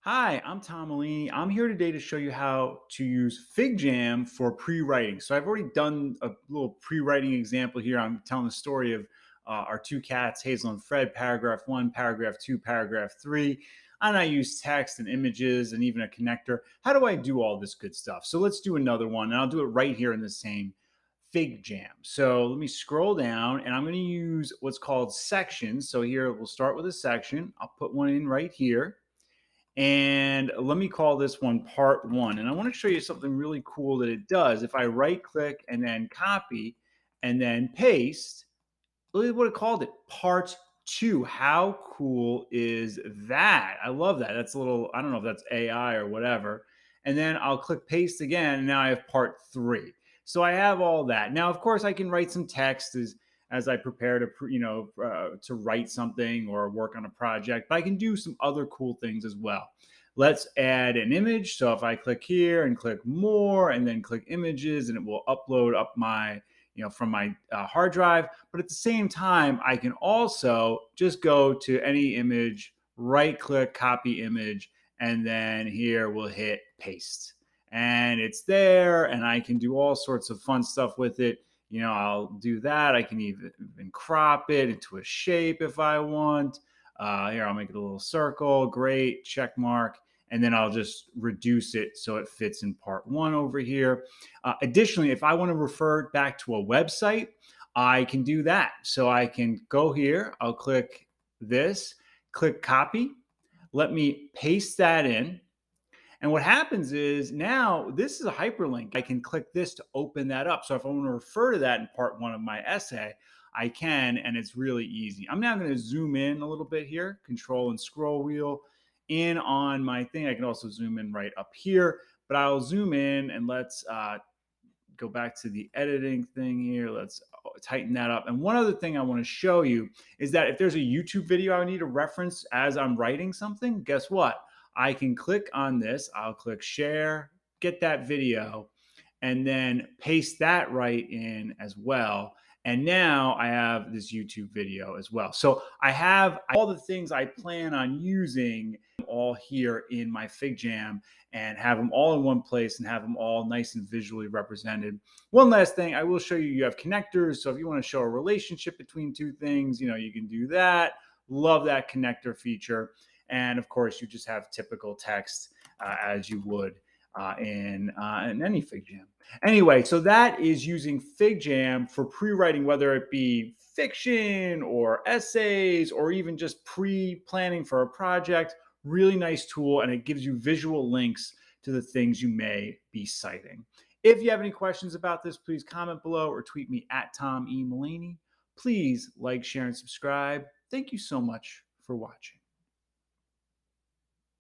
Hi, I'm Tom Malini. I'm here today to show you how to use FigJam for pre-writing. So I've already done a little pre-writing example here. I'm telling the story of our two cats, Hazel and Fred, paragraph one, paragraph two, paragraph three. And I use text and images and even a connector. How do I do all this good stuff? So let's do another one. And I'll do it right here in the same FigJam. So let me scroll down and I'm going to use what's called sections. So here we'll start with a section. I'll put one in right here. And let me call this one part one. And I want to show you something really cool that it does. If I right click and then copy and then paste, look at what it called it, part two. How cool is that? I love that. That's a little, I don't know if that's AI or whatever. And then I'll click paste again. And now I have part three. So I have all that. Now, of course, I can write some text as I prepare to, to write something or work on a project, but I can do some other cool things as well. Let's add an image. So if I click here and click more and then click images, and it will upload up my, from my hard drive. But at the same time, I can also just go to any image, right click, copy image, and then here we'll hit paste. And it's there, and I can do all sorts of fun stuff with it. I'll do that. I can even crop it into a shape if I want. Here, I'll make it a little circle. Great, check mark. And then I'll just reduce it so it fits in part one over here. Additionally, if I want to refer back to a website, I can do that. So I can go here. I'll click this, click copy. Let me paste that in. And what happens is now this is a hyperlink. I can click this to open that up. So if I want to refer to that in part one of my essay, I can, and it's really easy. I'm now going to zoom in a little bit here, control and scroll wheel in on my thing. I can also zoom in right up here, but I'll zoom in and let's go back to the editing thing here. Let's tighten that up. And one other thing I want to show you is that if there's a YouTube video I need to reference as I'm writing something, guess what? I can click on this. I'll click share, get that video, and then paste that right in as well. And now I have this YouTube video as well. So I have all the things I plan on using all here in my FigJam and have them all in one place and have them all nice and visually represented. One last thing, I will show you, you have connectors. So if you want to show a relationship between two things, you can do that. Love that connector feature. And of course, you just have typical text as you would in any FigJam. Anyway, so that is using FigJam for pre-writing, whether it be fiction or essays or even just pre-planning for a project. Really nice tool, and it gives you visual links to the things you may be citing. If you have any questions about this, please comment below or tweet me at Tom E. Mullaney. Please like, share, and subscribe. Thank you so much for watching.